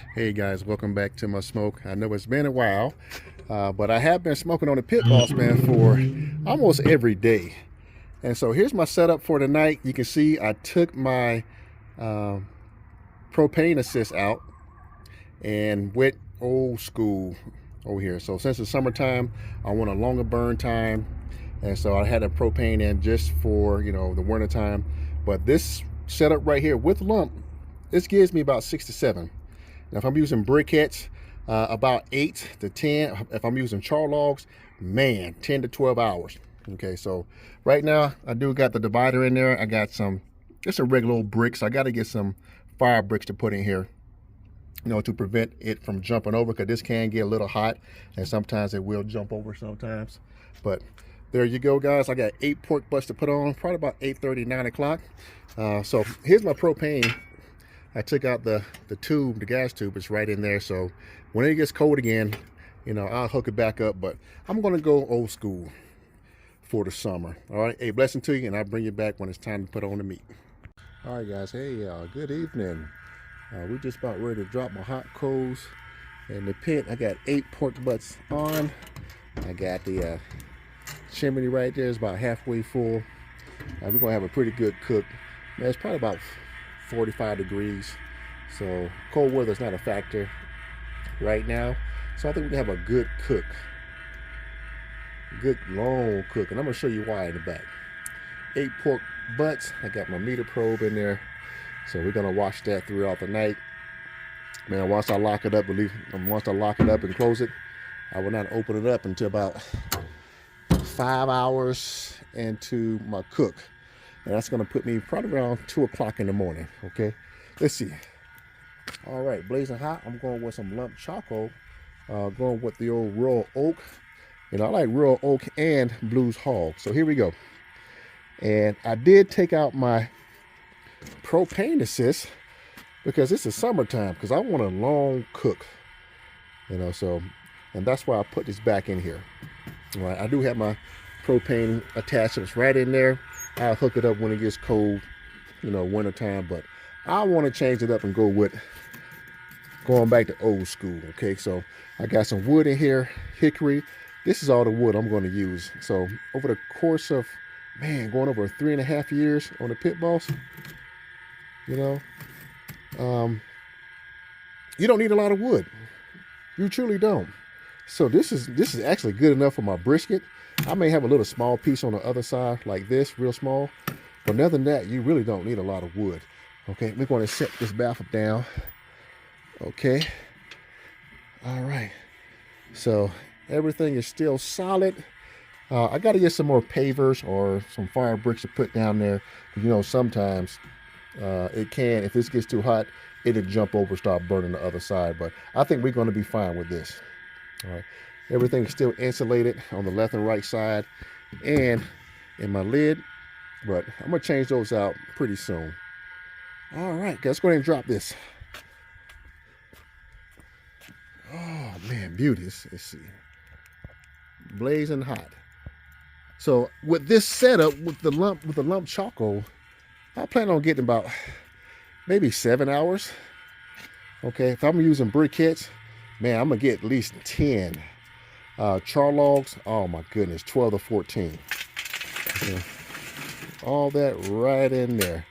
Hey guys, welcome back to my smoke. I know it's been a while, but I have been smoking on the Pitboss, man, for almost every day. And so here's my setup for tonight. You can see I took my uh, propane assist out and went old school over here. So since it's summertime, I want a longer burn time. And so I had a propane in just for, the winter time. But this setup right here with lump, this gives me about 6 to 7. Now, if I'm using briquettes, about 8 to 10. If I'm using char logs, man, 10 to 12 hours. Okay, so right now I do got the divider in there. I got just some regular old bricks. I got to get some fire bricks to put in here, to prevent it from jumping over, because this can get a little hot and sometimes it will jump over sometimes. But there you go, guys. I got 8 pork butts to put on, probably about 8:30, 9 o'clock. So here's my propane. I took out the tube, the gas tube. It's right in there. So when it gets cold again, I'll hook it back up. But I'm going to go old school for the summer. All right. Hey, blessing to you. And I'll bring you back when it's time to put on the meat. All right, guys. Hey, good evening. We're just about ready to drop my hot coals in the pit. I got 8 pork butts on. I got the chimney right there. It's about halfway full. We're going to have a pretty good cook. Man, it's probably about 45 degrees, so cold weather is not a factor right now. So I think we can have a good cook, good long cook, and I'm gonna show you why in the back. 8 pork butts. I got my meter probe in there, so we're gonna watch that throughout the night. Man, once I lock it up and close it, I will not open it up until about 5 hours into my cook. And that's going to put me probably around 2 o'clock in the morning. Okay, let's see. All right, blazing hot. I'm going with some lump charcoal. Going with the old Royal Oak. I like Royal Oak and Blues Hog. So here we go. And I did take out my propane assist because this is summertime, because I want a long cook. So, and that's why I put this back in here. All right, I do have my propane attachments right in there. I'll hook it up when it gets cold, winter time, but I want to change it up and go with going back to old school. Okay, so I got some wood in here, hickory. This is all the wood I'm going to use. So over the course of, going over 3.5 years on the Pitboss, you don't need a lot of wood. You truly don't. So this is actually good enough for my brisket. I may have a little small piece on the other side like this, real small. But other than that, you really don't need a lot of wood. Okay, we're going to set this baffle down. Okay. All right. So everything is still solid. I got to get some more pavers or some fire bricks to put down there. Sometimes it can, if this gets too hot, it'll jump over, start burning the other side. But I think we're going to be fine with this. All right. Everything's still insulated on the left and right side and in my lid, but I'm gonna change those out pretty soon. All right, let's go ahead and drop this. Oh man, beauty. Let's see. Blazing hot. So with this setup, with the lump charcoal, I plan on getting about maybe 7 hours. Okay, if I'm using briquettes, man, I'm gonna get at least 10. Char logs, oh my goodness, 12 to 14. Okay. All that right in there.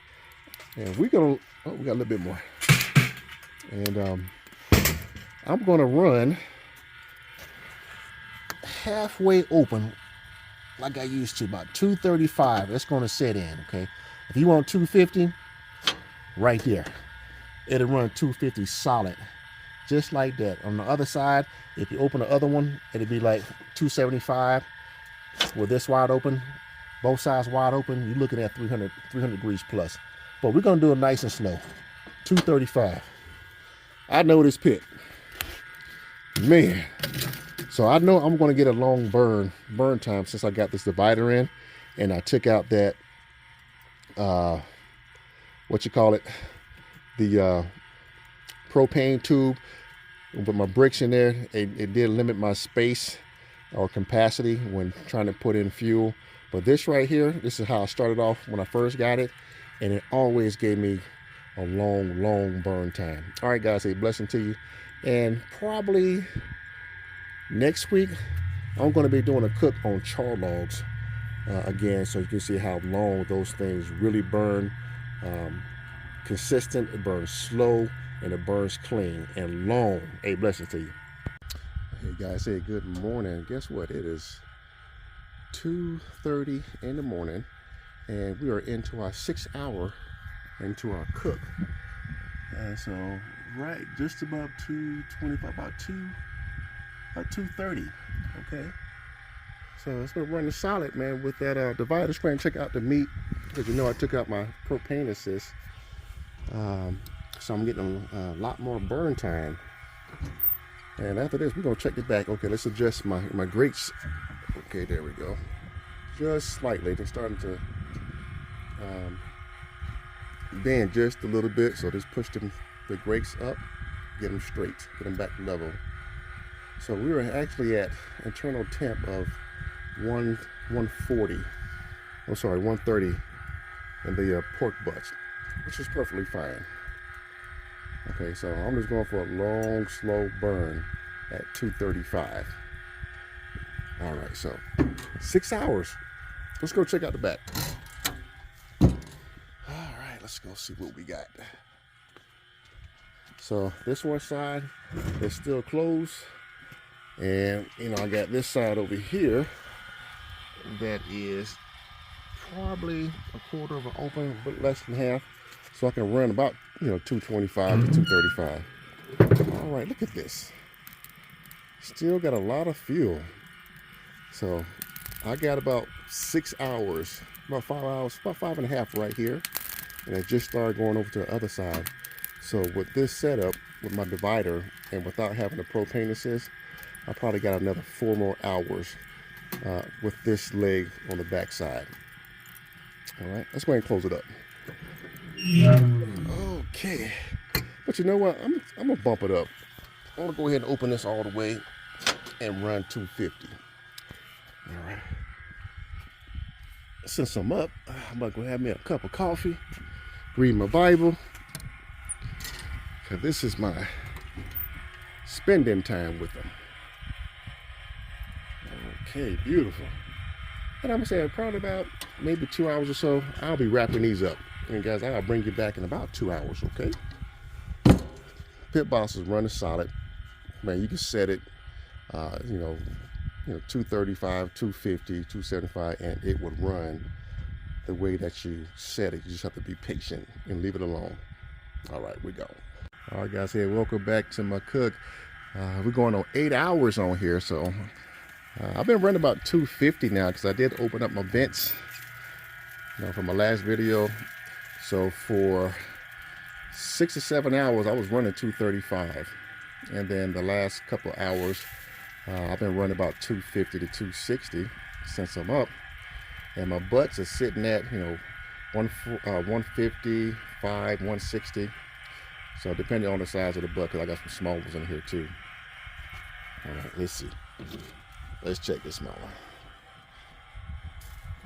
And we got a little bit more. And I'm gonna run halfway open like I used to, about 235. That's gonna set in, okay? If you want 250, right there. It'll run 250 solid. Just like that. On the other side, if you open the other one, it'll be like 275 with this wide open, both sides wide open. You're looking at 300 degrees plus. But we're gonna do it nice and slow. 235. I know this pit, man. So I know I'm gonna get a long burn time since I got this divider in, and I took out that the propane tube. With my bricks in there, it did limit my space or capacity when trying to put in fuel. But this right here, this is how I started off when I first got it, and it always gave me a long burn time. All right, guys, a blessing to you. And probably next week, I'm going to be doing a cook on char logs again, so you can see how long those things really burn. Consistent, it burns slow, and it burns clean and long. A blessing to you. Hey guys, hey, good morning. Guess what? It is 2:30 in the morning, and we are into our 6th hour into our cook. And so, right, just about 2:25, about 2:30. Okay. So it's been running solid, man, with that divider spray. Check out the meat, because you know I took out my propane assist. So I'm getting a lot more burn time. And after this, we're gonna check it back. Okay, let's adjust my grates. Okay, there we go. Just slightly. They're starting to bend just a little bit. So just push the grates up, get them straight, get them back level. So we were actually at internal temp of 140. Oh, sorry, 130 in the pork butts, which is perfectly fine. Okay, so I'm just going for a long, slow burn at 235. All right, so 6 hours. Let's go check out the back. All right, let's go see what we got. So this one side is still closed. And, you know, I got this side over here that is probably a quarter of an open, but less than half. So I can run about, 225 to 235. All right, look at this. Still got a lot of fuel. So I got about 6 hours, about 5 hours, about 5.5 right here. And I just started going over to the other side. So with this setup, with my divider, and without having a propane assist, I probably got another 4 more hours with this leg on the back side. All right, let's go ahead and close it up. Okay, but you know what? I'm gonna bump it up. I'm gonna go ahead and open this all the way and run 250. All right. Since I'm up, I'm gonna go have me a cup of coffee, read my Bible, because this is my spending time with them. Okay, beautiful. And I'm gonna say probably about maybe 2 hours or so, I'll be wrapping these up. And guys, I'll bring you back in about 2 hours, okay? Pitboss is running solid. Man, you can set it, 235, 250, 275, and it would run the way that you set it. You just have to be patient and leave it alone. All right, we go. All right, guys, hey, welcome back to my cook. We're going on 8 hours on here, so I've been running about 250 now, because I did open up my vents, from my last video. So for 6 or 7 hours, I was running 235. And then the last couple hours, I've been running about 250 to 260 since I'm up. And my butts are sitting at, 155, 160. So depending on the size of the butt, because I got some small ones in here too. All right, let's see. Let's check this small one.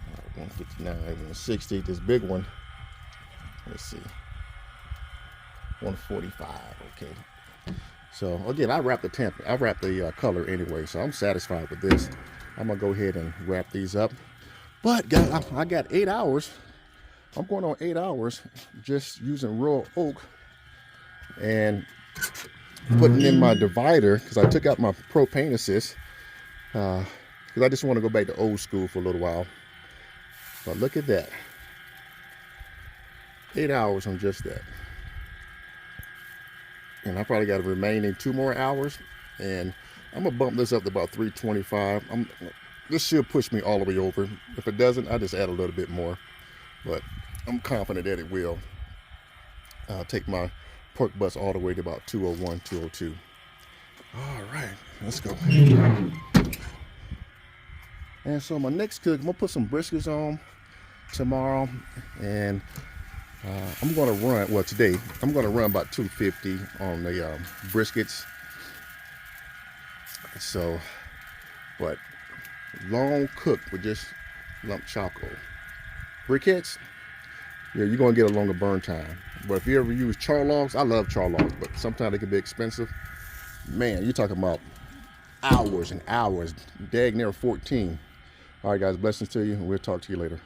All right, 159, 160, this big one. Let's see, 145. Okay. So again, I wrap the color anyway, so I'm satisfied with this. I'm gonna go ahead and wrap these up. But guys, I got 8 hours. I'm going on 8 hours just using raw oak and putting in my divider, because I took out my propane assist, because I just want to go back to old school for a little while. But look at that. 8 hours on just that. And I probably got a remaining 2 more hours, and I'm gonna bump this up to about 325. This should push me all the way over. If it doesn't, I just add a little bit more, but I'm confident that it will. Take my pork butts all the way to about 201, 202. All right, let's go. And so my next cook, I'm gonna put some briskets on tomorrow, and I'm gonna run, well today, I'm gonna run about 250 on the briskets. So, but long cook with just lump charcoal. Briquettes, you're gonna get a longer burn time. But if you ever use char logs, I love char logs, but sometimes they can be expensive. Man, you're talking about hours and hours, dag near 14. All right, guys, blessings to you, and we'll talk to you later.